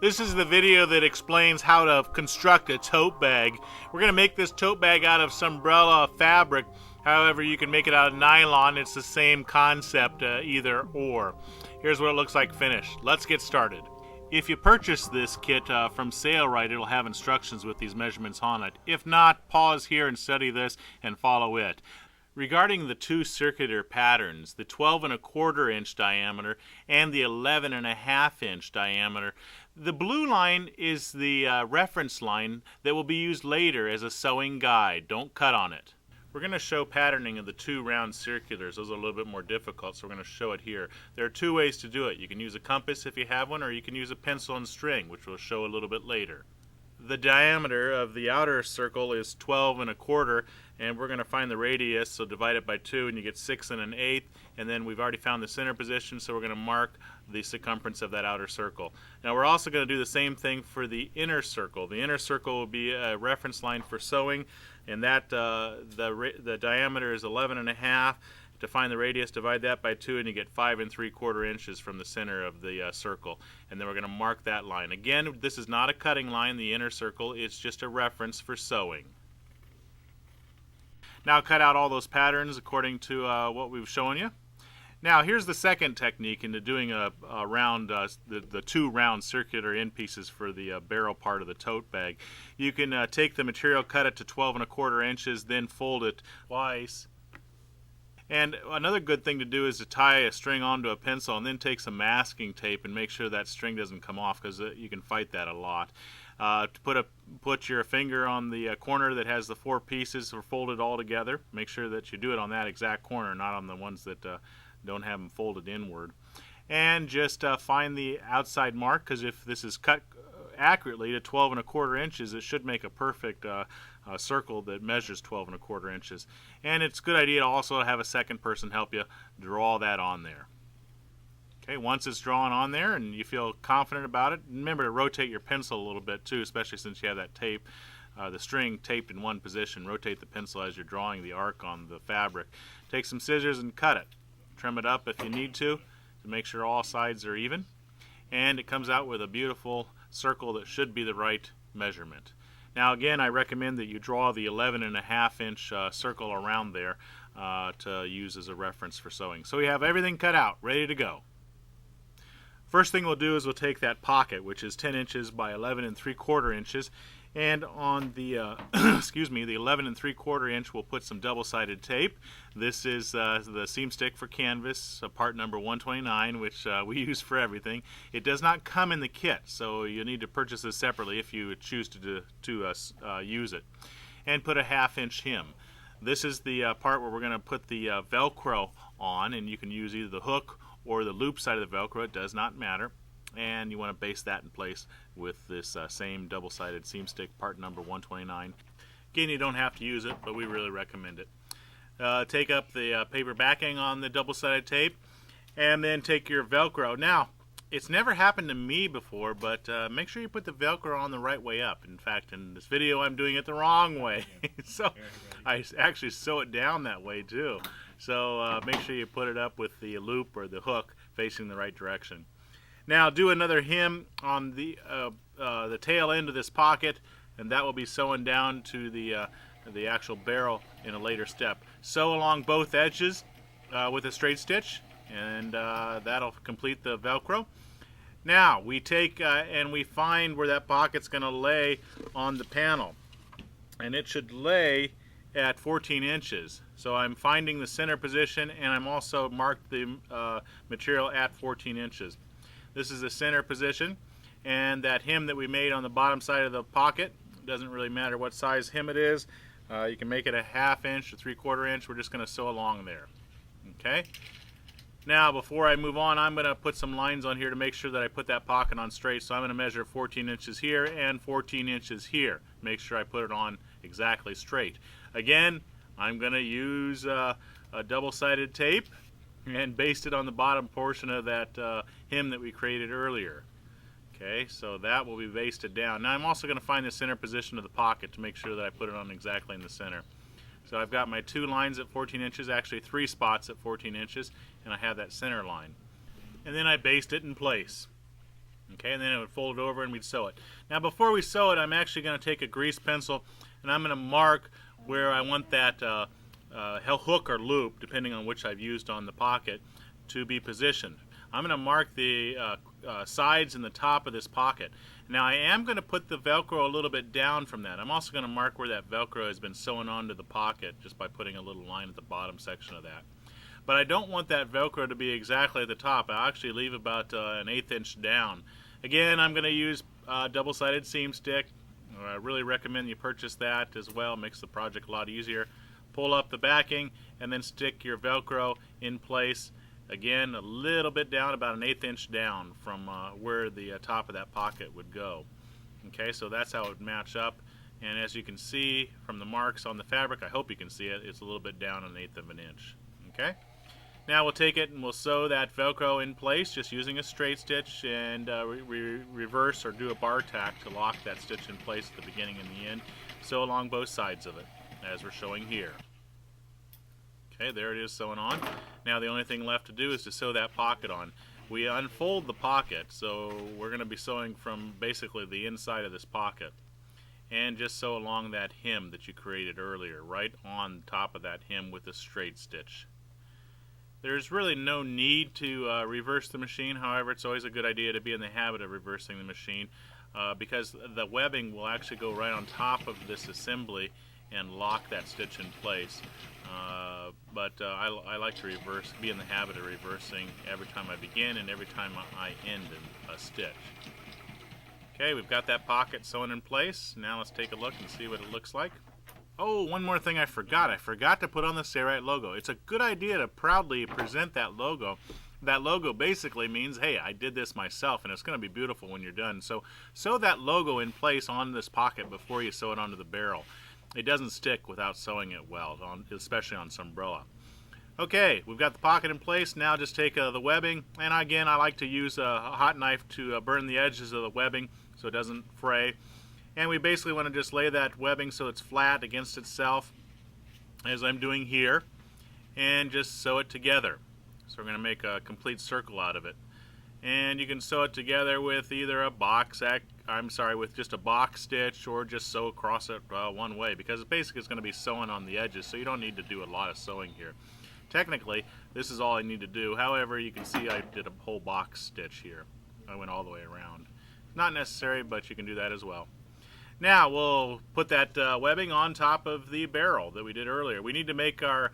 This is the video that explains how to construct a tote bag. We're going to make this tote bag out of Sunbrella fabric. However, you can make it out of nylon. It's the same concept, either or. Here's what it looks like finished. Let's get started. If you purchase this kit from Sailrite, it'll have instructions with these measurements on it. If not, pause here and study this and follow it. Regarding the two circular patterns, the 12¼ inch diameter and the 11½ inch diameter, the blue line is the reference line that will be used later as a sewing guide. Don't cut on it. We're going to show patterning of the two round circulars. Those are a little bit more difficult, so we're going to show it here. There are two ways to do it. You can use a compass if you have one, or you can use a pencil and string, which we'll show a little bit later. The diameter of the outer circle is 12¼ and we're going to find the radius, so divide it by 2 and you get 6 1/8, and then we've already found the center position, so we're going to mark the circumference of that outer circle. Now we're also going to do the same thing for the inner circle. The inner circle will be a reference line for sewing, and that the diameter is 11½. To find the radius, divide that by 2 and you get 5 3/4 inches from the center of the circle. And then we're going to mark that line. Again, this is not a cutting line, the inner circle. It's just a reference for sewing. Now cut out all those patterns according to what we've shown you. Now here's the second technique into doing a round, the two round circular end pieces for the barrel part of the tote bag. You can take the material, cut it to 12¼ inches, then fold it twice. And another good thing to do is to tie a string onto a pencil and then take some masking tape and make sure that string doesn't come off, because you can fight that a lot. Put your finger on the corner that has the 4 pieces or folded all together. Make sure that you do it on that exact corner, not on the ones that don't have them folded inward. And just find the outside mark, because if this is cut accurately to 12¼ inches, it should make a perfect circle that measures 12¼ inches. And it's a good idea to also have a second person help you draw that on there. Okay, once it's drawn on there and you feel confident about it, remember to rotate your pencil a little bit too, especially since you have that tape, the string taped in one position. Rotate the pencil as you're drawing the arc on the fabric. Take some scissors and cut it. Trim it up if you need to make sure all sides are even. And it comes out with a beautiful circle that should be the right measurement. Now again, I recommend that you draw the 11½ inch circle around there to use as a reference for sewing. So we have everything cut out, ready to go. First thing we'll do is we'll take that pocket, which is 10 inches by 11 3/4 inches, and on the excuse me, the 11 3/4 inch, we'll put some double-sided tape. This is the seam stick for canvas, part number 129, which we use for everything. It does not come in the kit, so you need to purchase this separately if you choose to use it. And put a 1/2 inch hem. This is the part where we're going to put the Velcro on, and you can use either the hook or the loop side of the Velcro. It does not matter. And you want to base that in place with this same double-sided seam stick, part number 129. Again, you don't have to use it, but we really recommend it. Take up the paper backing on the double-sided tape, and then take your Velcro. Now, it's never happened to me before, but make sure you put the Velcro on the right way up. In fact, in this video, I'm doing it the wrong way. So I actually sew it down that way too. So make sure you put it up with the loop or the hook facing the right direction. Now do another hem on the tail end of this pocket, and that will be sewn down to the actual barrel in a later step. Sew along both edges with a straight stitch, and that'll complete the Velcro. Now we take and we find where that pocket's going to lay on the panel, and it should lay at 14 inches. So I'm finding the center position, and I'm also marked the material at 14 inches. This is the center position, and that hem that we made on the bottom side of the pocket, doesn't really matter what size hem it is. You can make it a 1/2 inch or 3/4 inch. We're just going to sew along there. Okay. Now before I move on, I'm going to put some lines on here to make sure that I put that pocket on straight. So I'm going to measure 14 inches here and 14 inches here. Make sure I put it on exactly straight. Again, I'm going to use a double-sided tape and baste it on the bottom portion of that hem that we created earlier. Okay, so that will be basted down. Now I'm also going to find the center position of the pocket to make sure that I put it on exactly in the center. So I've got my 2 lines at 14 inches, actually 3 spots at 14 inches, and I have that center line. And then I baste it in place. Okay, and then it would fold it over and we'd sew it. Now before we sew it, I'm actually going to take a grease pencil and I'm going to mark where I want that hook or loop, depending on which I've used on the pocket, to be positioned. I'm going to mark the sides and the top of this pocket. Now I am going to put the Velcro a little bit down from that. I'm also going to mark where that Velcro has been sewn onto the pocket just by putting a little line at the bottom section of that. But I don't want that Velcro to be exactly at the top. I'll actually leave about an 1/8 inch down. Again, I'm going to use double-sided seam stick. I really recommend you purchase that as well. It makes the project a lot easier. Pull up the backing and then stick your Velcro in place. Again, a little bit down, about an 1/8 inch down from where the top of that pocket would go. Okay, so that's how it would match up. And as you can see from the marks on the fabric, I hope you can see it, it's a little bit down an 1/8 of an inch. Okay? Now we'll take it and we'll sew that Velcro in place just using a straight stitch and reverse or do a bar tack to lock that stitch in place at the beginning and the end. Sew along both sides of it, as we're showing here. Okay, there it is sewn on. Now the only thing left to do is to sew that pocket on. We unfold the pocket, so we're going to be sewing from basically the inside of this pocket. And just sew along that hem that you created earlier, right on top of that hem with a straight stitch. There's really no need to reverse the machine. However, it's always a good idea to be in the habit of reversing the machine because the webbing will actually go right on top of this assembly and lock that stitch in place. I like to be in the habit of reversing every time I begin and every time I end a stitch. Okay, we've got that pocket sewn in place. Now let's take a look and see what it looks like. Oh, one more thing I forgot. I forgot to put on the Sailrite logo. It's a good idea to proudly present that logo. That logo basically means, hey, I did this myself, and it's going to be beautiful when you're done. So sew that logo in place on this pocket before you sew it onto the barrel. It doesn't stick without sewing it well, especially on Sunbrella. Okay, we've got the pocket in place. Now just take the webbing, and again, I like to use a hot knife to burn the edges of the webbing so it doesn't fray. And we basically want to just lay that webbing so it's flat against itself, as I'm doing here, and just sew it together. So we're going to make a complete circle out of it. And you can sew it together with either a with just a box stitch, or just sew across it one way, because basically it's going to be sewing on the edges, so you don't need to do a lot of sewing here. Technically, this is all I need to do. However, you can see I did a whole box stitch here. I went all the way around. Not necessary, but you can do that as well. Now we'll put that webbing on top of the barrel that we did earlier. We need to make our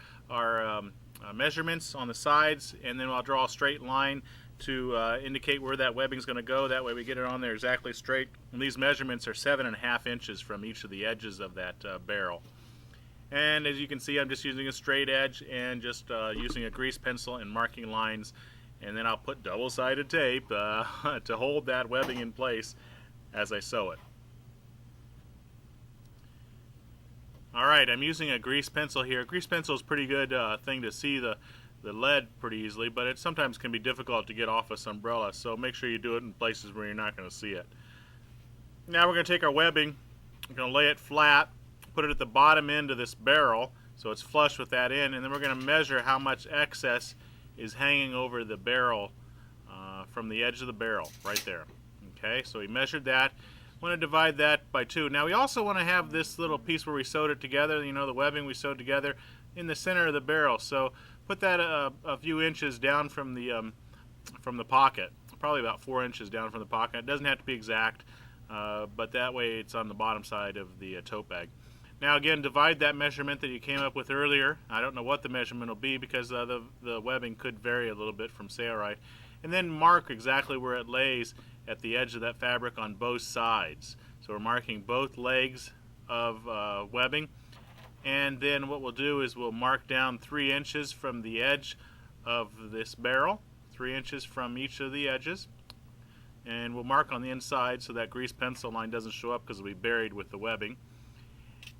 measurements on the sides, and then I'll draw a straight line to indicate where that webbing is going to go. That way we get it on there exactly straight. And these measurements are 7.5 inches from each of the edges of that barrel. And as you can see, I'm just using a straight edge and just using a grease pencil and marking lines. And then I'll put double-sided tape to hold that webbing in place as I sew it. Alright, I'm using a grease pencil here. A grease pencil is a pretty good thing to see the lead pretty easily, but it sometimes can be difficult to get off a Sunbrella, so make sure you do it in places where you're not going to see it. Now we're going to take our webbing, we're going to lay it flat, put it at the bottom end of this barrel so it's flush with that end, and then we're going to measure how much excess is hanging over the barrel from the edge of the barrel, right there. Okay, so we measured that. Want to divide that by 2. Now we also want to have this little piece where we sewed it together, you know, the webbing we sewed together, in the center of the barrel. So put that a few inches down from the pocket, probably about 4 inches down from the pocket. It doesn't have to be exact, but that way it's on the bottom side of the tote bag. Now again, divide that measurement that you came up with earlier. I don't know what the measurement will be because the webbing could vary a little bit from Sailrite. And then mark exactly where it lays at the edge of that fabric on both sides. So we're marking both legs of webbing, and then what we'll do is we'll mark down 3 inches from the edge of this barrel, 3 inches from each of the edges, and we'll mark on the inside so that grease pencil line doesn't show up because it'll be buried with the webbing.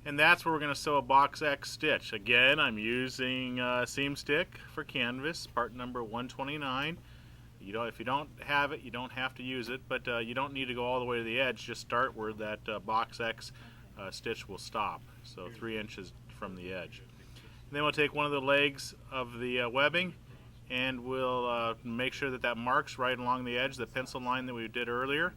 And that's where we're going to sew a box X stitch. Again, I'm using seam stick for canvas, part number 129. If you don't have it, you don't have to use it, but you don't need to go all the way to the edge. Just start where that box X stitch will stop, so 3 inches from the edge. And then we'll take one of the legs of the webbing and we'll make sure that that marks right along the edge, the pencil line that we did earlier,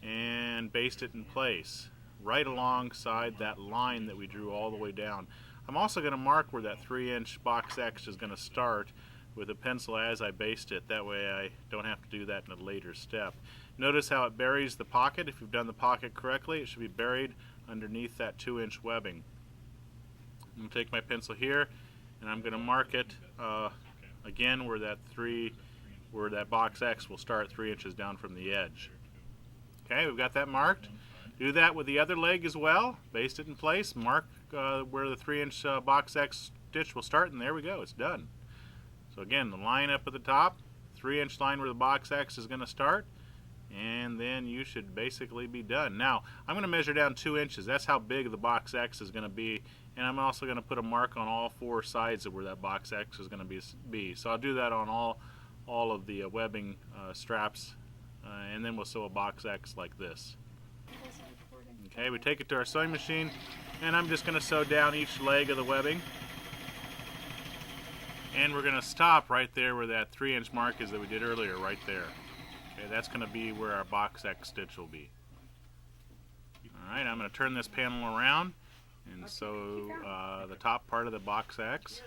and baste it in place right alongside that line that we drew all the way down. I'm also going to mark where that 3-inch box X is going to start with a pencil as I baste it. That way I don't have to do that in a later step. Notice how it buries the pocket. If you've done the pocket correctly, it should be buried underneath that 2-inch webbing. I'm going to take my pencil here and I'm going to mark it again where that box X will start 3 inches down from the edge. Okay, we've got that marked. Do that with the other leg as well. Baste it in place. Mark where the 3-inch box X stitch will start, and there we go. It's done. So again, the line up at the top, 3-inch line where the box X is going to start, and then you should basically be done. Now, I'm going to measure down 2 inches. That's how big the box X is going to be, and I'm also going to put a mark on all 4 sides of where that box X is going to be. So I'll do that on all of the webbing straps, and then we'll sew a box X like this. Okay, we take it to our sewing machine, and I'm just going to sew down each leg of the webbing. And we're going to stop right there where that 3-inch mark is that we did earlier, right there. Okay, that's going to be where our box X stitch will be. Alright, I'm going to turn this panel around and sew the top part of the box X.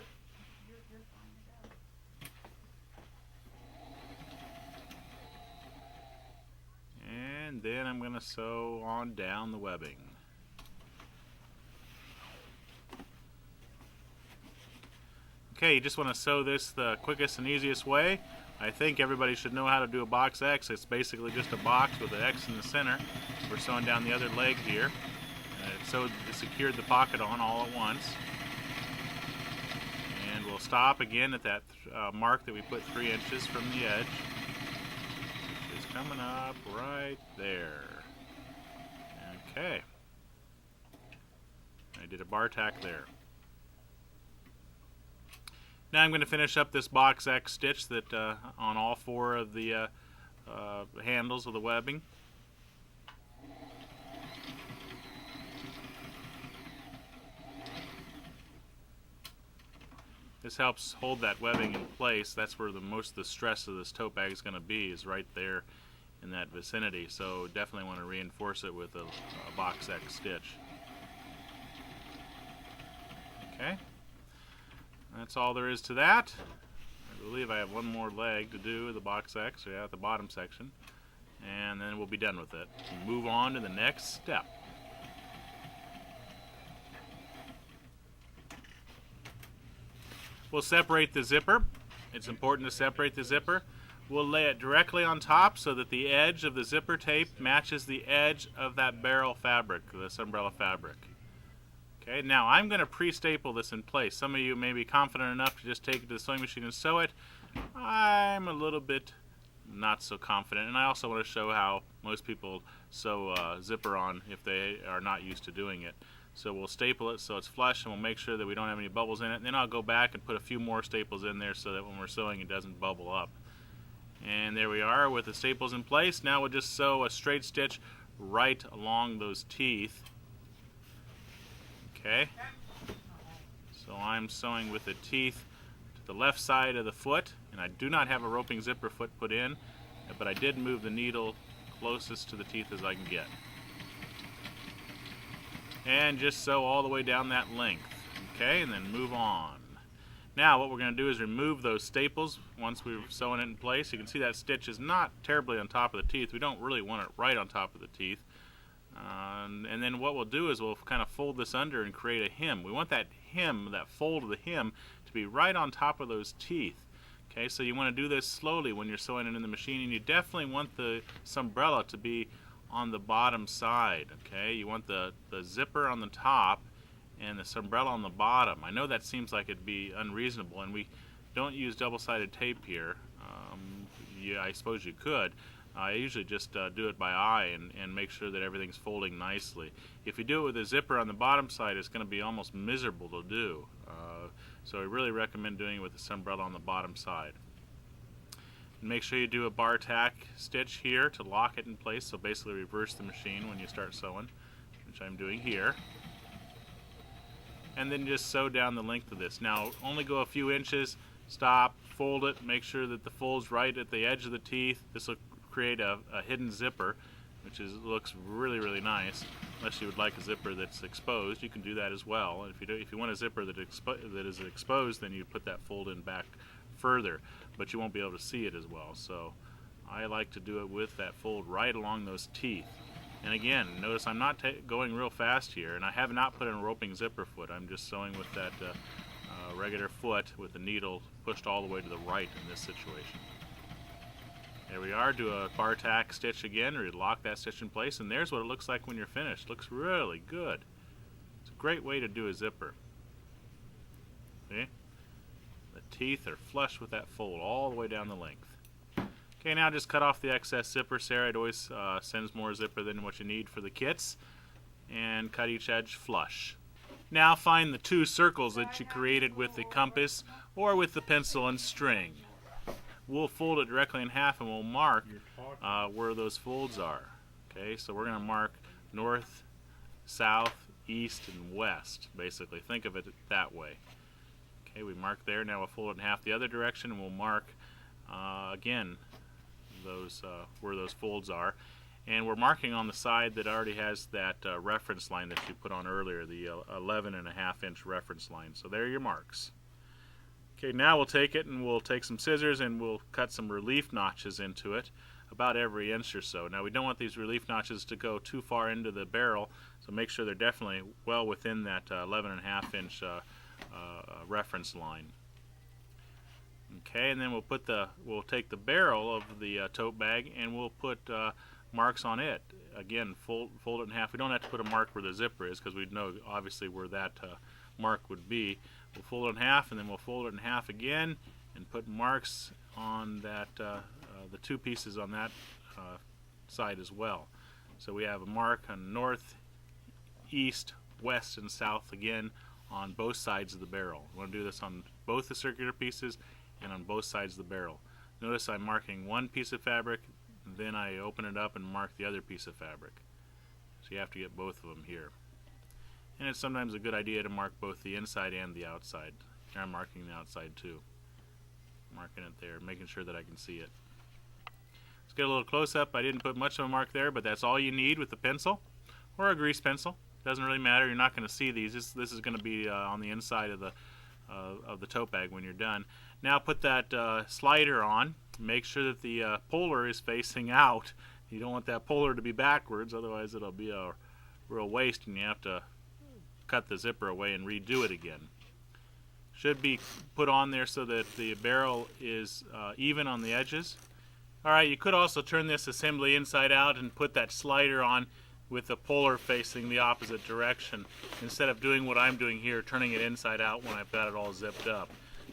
And then I'm going to sew on down the webbing. Okay, you just want to sew this the quickest and easiest way. I think everybody should know how to do a box X. It's basically just a box with an X in the center. We're sewing down the other leg here. It secured the pocket on all at once. And we'll stop again at that mark that we put 3 inches from the edge. It's coming up right there. Okay. I did a bar tack there. Now I'm going to finish up this box X stitch that on all 4 of the handles of the webbing. This helps hold that webbing in place. That's where most of the stress of this tote bag is going to be, is right there in that vicinity. So definitely want to reinforce it with a box X stitch. Okay. That's all there is to that. I believe I have one more leg to do, the box X, yeah, at the bottom section. And then we'll be done with it. Move on to the next step. We'll separate the zipper. It's important to separate the zipper. We'll lay it directly on top so that the edge of the zipper tape matches the edge of that barrel fabric, the Sunbrella fabric. Okay, now I'm going to pre-staple this in place. Some of you may be confident enough to just take it to the sewing machine and sew it. I'm a little bit not so confident, and I also want to show how most people sew zipper on if they are not used to doing it. So we'll staple it so it's flush, and we'll make sure that we don't have any bubbles in it. And then I'll go back and put a few more staples in there so that when we're sewing it doesn't bubble up. And there we are with the staples in place. Now we'll just sew a straight stitch right along those teeth. Okay, so I'm sewing with the teeth to the left side of the foot, and I do not have a roping zipper foot put in, but I did move the needle closest to the teeth as I can get. And just sew all the way down that length, okay, and then move on. Now what we're going to do is remove those staples once we're sewing it in place. You can see that stitch is not terribly on top of the teeth. We don't really want it right on top of the teeth. And then what we'll do is we'll kind of fold this under and create a hem. We want that hem, that fold of the hem, to be right on top of those teeth. Okay, so you want to do this slowly when you're sewing it in the machine, and you definitely want the Sunbrella to be on the bottom side. Okay, you want the zipper on the top and the Sunbrella on the bottom. I know that seems like it'd be unreasonable, and we don't use double-sided tape here. I suppose you could. I usually just do it by eye and make sure that everything's folding nicely. If you do it with a zipper on the bottom side, it's going to be almost miserable to do. So I really recommend doing it with the Sunbrella on the bottom side. And make sure you do a bar tack stitch here to lock it in place, so basically reverse the machine when you start sewing, which I'm doing here. And then just sew down the length of this. Now only go a few inches stop, fold it, make sure that the fold's right at the edge of the teeth. This will create a hidden zipper, which looks really, really nice. Unless you would like a zipper that's exposed, you can do that as well. And if you want a zipper that is exposed, then you put that fold in back further, but you won't be able to see it as well. So I like to do it with that fold right along those teeth. And again, notice I'm not going real fast here, and I have not put in a roping zipper foot. I'm just sewing with that regular foot with the needle pushed all the way to the right in this situation. There we are. Do a bar tack stitch again, or lock that stitch in place, and there's what it looks like when you're finished. Looks really good. It's a great way to do a zipper. See? The teeth are flush with that fold all the way down the length. Okay, now just cut off the excess zipper. Sailrite always sends more zipper than what you need for the kits, and cut each edge flush. Now find the 2 circles that you created with the compass or with the pencil and string. We'll fold it directly in half and we'll mark where those folds are. Okay, so we're going to mark north, south, east, and west, basically. Think of it that way. Okay, we mark there. Now we'll fold it in half the other direction, and we'll mark again those where those folds are. And we're marking on the side that already has that reference line that you put on earlier, the 11.5-inch reference line. So there are your marks. Okay, now we'll take it and we'll take some scissors and we'll cut some relief notches into it, about every inch or so. Now we don't want these relief notches to go too far into the barrel, so make sure they're definitely well within that 11.5-inch reference line. Okay, and then we'll take the barrel of the tote bag and we'll put marks on it. Again, fold it in half. We don't have to put a mark where the zipper is because we know obviously where that mark would be. We'll fold it in half, and then we'll fold it in half again and put marks on that the 2 pieces on that side as well. So we have a mark on north, east, west, and south again on both sides of the barrel. We want to do this on both the circular pieces and on both sides of the barrel. Notice I'm marking one piece of fabric, then I open it up and mark the other piece of fabric. So you have to get both of them here. And it's sometimes a good idea to mark both the inside and the outside. Here I'm marking the outside too. Marking it there, making sure that I can see it. Let's get a little close-up. I didn't put much of a mark there, but that's all you need with a pencil or a grease pencil. Doesn't really matter. You're not going to see these. This is going to be on the inside of the tote bag when you're done. Now put that slider on. Make sure that the polar is facing out. You don't want that polar to be backwards, otherwise it'll be a real waste and you have to cut the zipper away and redo it again. Should be put on there so that the barrel is even on the edges. Alright, you could also turn this assembly inside out and put that slider on with the polar facing the opposite direction instead of doing what I'm doing here, turning it inside out when I've got it all zipped up.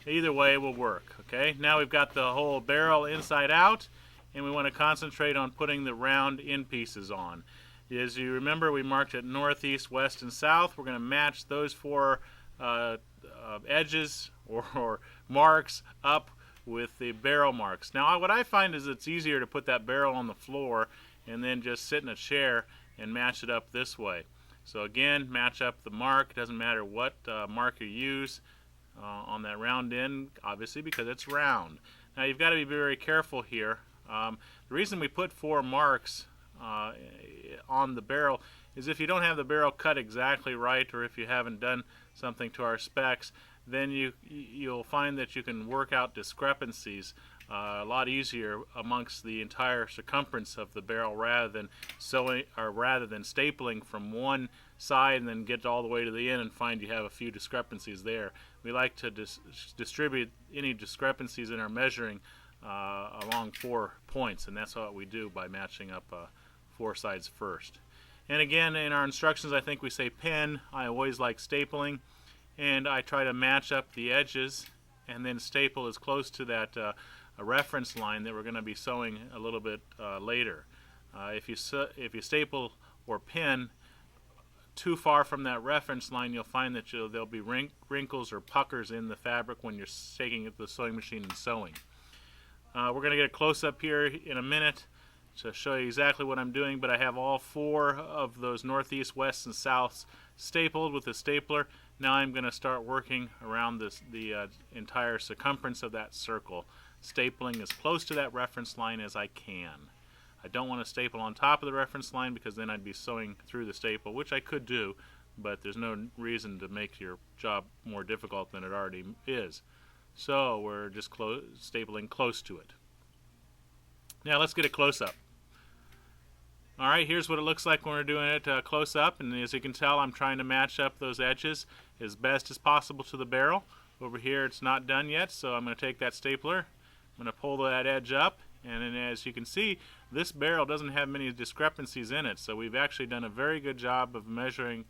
Either way will work. Okay, now we've got the whole barrel inside out, and we want to concentrate on putting the round end pieces on. As you remember, we marked it north, east, west, and south. We're going to match those 4 edges or marks up with the barrel marks. Now what I find is it's easier to put that barrel on the floor and then just sit in a chair and match it up this way. So again, match up the mark. Doesn't matter what mark you use on that round end, obviously, because it's round. Now you've got to be very careful here. The reason we put 4 marks on the barrel is if you don't have the barrel cut exactly right, or if you haven't done something to our specs, then you'll find that you can work out discrepancies a lot easier amongst the entire circumference of the barrel rather than stapling from one side and then get all the way to the end and find you have a few discrepancies there. We like to distribute any discrepancies in our measuring along 4 points, and that's what we do by matching up 4 sides first. And again, in our instructions, I think we say pin. I always like stapling, and I try to match up the edges and then staple as close to that a reference line that we're going to be sewing a little bit later. If you staple or pin too far from that reference line, you'll find that there'll be wrinkles or puckers in the fabric when you're taking it to the sewing machine and sewing. We're going to get a close-up here in a minute to show you exactly what I'm doing, but I have all 4 of those northeast, west, and south stapled with a stapler. Now I'm going to start working around the entire circumference of that circle, stapling as close to that reference line as I can. I don't want to staple on top of the reference line because then I'd be sewing through the staple, which I could do, but there's no reason to make your job more difficult than it already is. So we're just stapling close to it. Now let's get a close-up. Alright, here's what it looks like when we're doing it close up, and as you can tell, I'm trying to match up those edges as best as possible to the barrel. Over here it's not done yet, so I'm going to take that stapler, I'm going to pull that edge up, and then as you can see, this barrel doesn't have many discrepancies in it, so we've actually done a very good job of measuring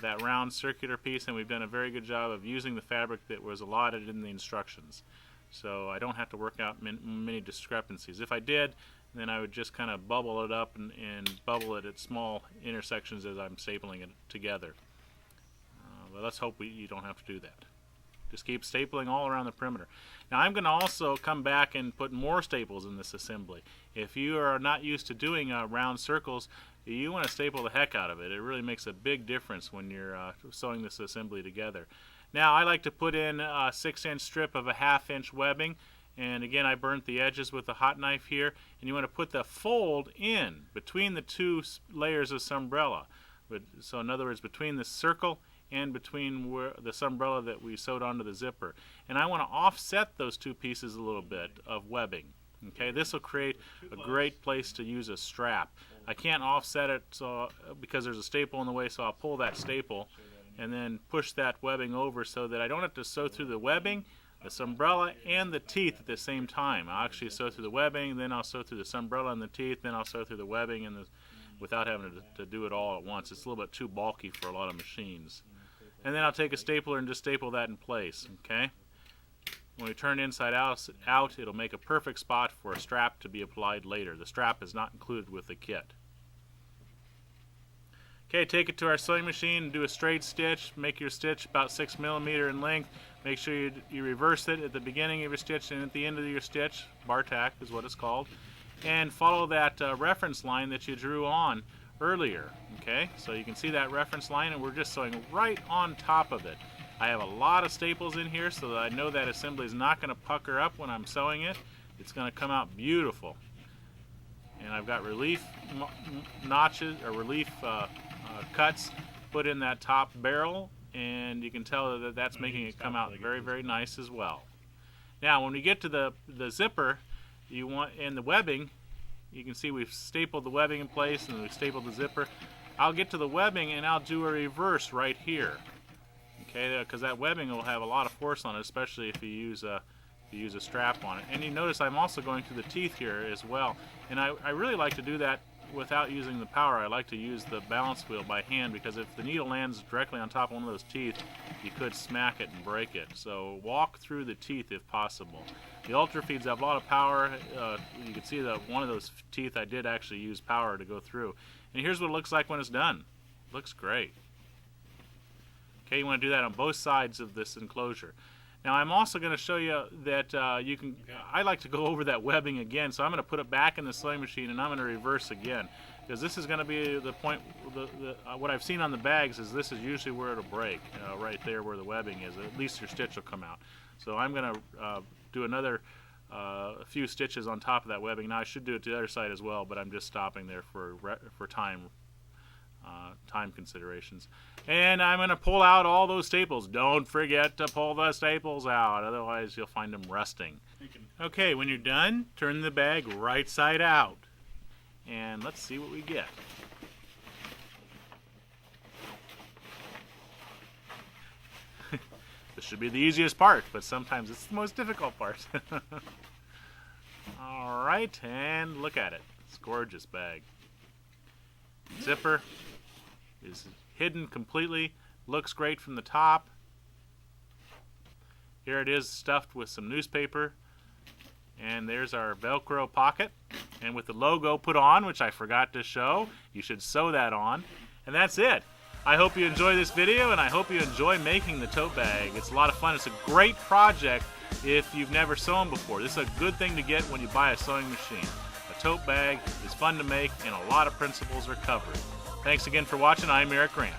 that round circular piece, and we've done a very good job of using the fabric that was allotted in the instructions. So I don't have to work out many discrepancies. If I did, then I would just kind of bubble it up and bubble it at small intersections as I'm stapling it together. But let's hope you don't have to do that. Just keep stapling all around the perimeter. Now I'm going to also come back and put more staples in this assembly. If you are not used to doing round circles, you want to staple the heck out of it. It really makes a big difference when you're sewing this assembly together. Now I like to put in a 6-inch strip of a 1/2 inch webbing, and again I burnt the edges with a hot knife here, and you want to put the fold in between the 2 layers of Sunbrella. So in other words, between the circle and between the Sunbrella that we sewed onto the zipper. And I want to offset those 2 pieces a little bit of webbing. Okay, this will create a great place to use a strap. I can't offset it because there's a staple in the way, so I'll pull that staple and then push that webbing over so that I don't have to sew through the webbing, the Sunbrella, and the teeth at the same time. I'll actually sew through the webbing, then I'll sew through the Sunbrella and the teeth, then I'll sew through the webbing and without having to do it all at once. It's a little bit too bulky for a lot of machines. And then I'll take a stapler and just staple that in place. Okay. When we turn inside out, it'll make a perfect spot for a strap to be applied later. The strap is not included with the kit. Okay, take it to our sewing machine and do a straight stitch. Make your stitch about 6 millimeters in length. Make sure you reverse it at the beginning of your stitch and at the end of your stitch. Bar tack is what it's called. And follow that reference line that you drew on earlier. Okay, so you can see that reference line, and we're just sewing right on top of it. I have a lot of staples in here so that I know that assembly is not going to pucker up when I'm sewing it. It's going to come out beautiful. And I've got relief notches or relief cuts put in that top barrel, and you can tell that that's making it come out very, very nice as well. Now when we get to the zipper, you want in the webbing, you can see we've stapled the webbing in place and we've stapled the zipper. I'll get to the webbing and I'll do a reverse right here. Okay, because that webbing will have a lot of force on it, especially if you use a strap on it. And you notice I'm also going through the teeth here as well. And I really like to do that without using the power. I like to use the balance wheel by hand, because if the needle lands directly on top of one of those teeth, you could smack it and break it. So walk through the teeth if possible. The Ultra Feeds have a lot of power. You can see that one of those teeth I did actually use power to go through. And here's what it looks like when it's done. It looks great. Okay, you want to do that on both sides of this enclosure. Now I'm also going to show you that you can, I like to go over that webbing again, so I'm going to put it back in the sewing machine and I'm going to reverse again, because this is going to be the point, what I've seen on the bags is this is usually where it'll break, right there where the webbing is. At least your stitch will come out. So I'm going to do another few stitches on top of that webbing. Now I should do it to the other side as well, but I'm just stopping there for time considerations. And I'm going to pull out all those staples. Don't forget to pull the staples out, otherwise you'll find them rusting. Okay, when you're done, turn the bag right side out. And let's see what we get. This should be the easiest part, but sometimes it's the most difficult part. Alright, and look at it. It's a gorgeous bag. Zipper is hidden completely, looks great from the top. Here it is stuffed with some newspaper, and there's our Velcro pocket, and with the logo put on, which I forgot to show. You should sew that on, and that's it. I hope you enjoy this video, and I hope you enjoy making the tote bag. It's a lot of fun. It's a great project if you've never sewn before. This is a good thing to get when you buy a sewing machine. A tote bag is fun to make, and a lot of principles are covered. Thanks again for watching. I'm Eric Grant.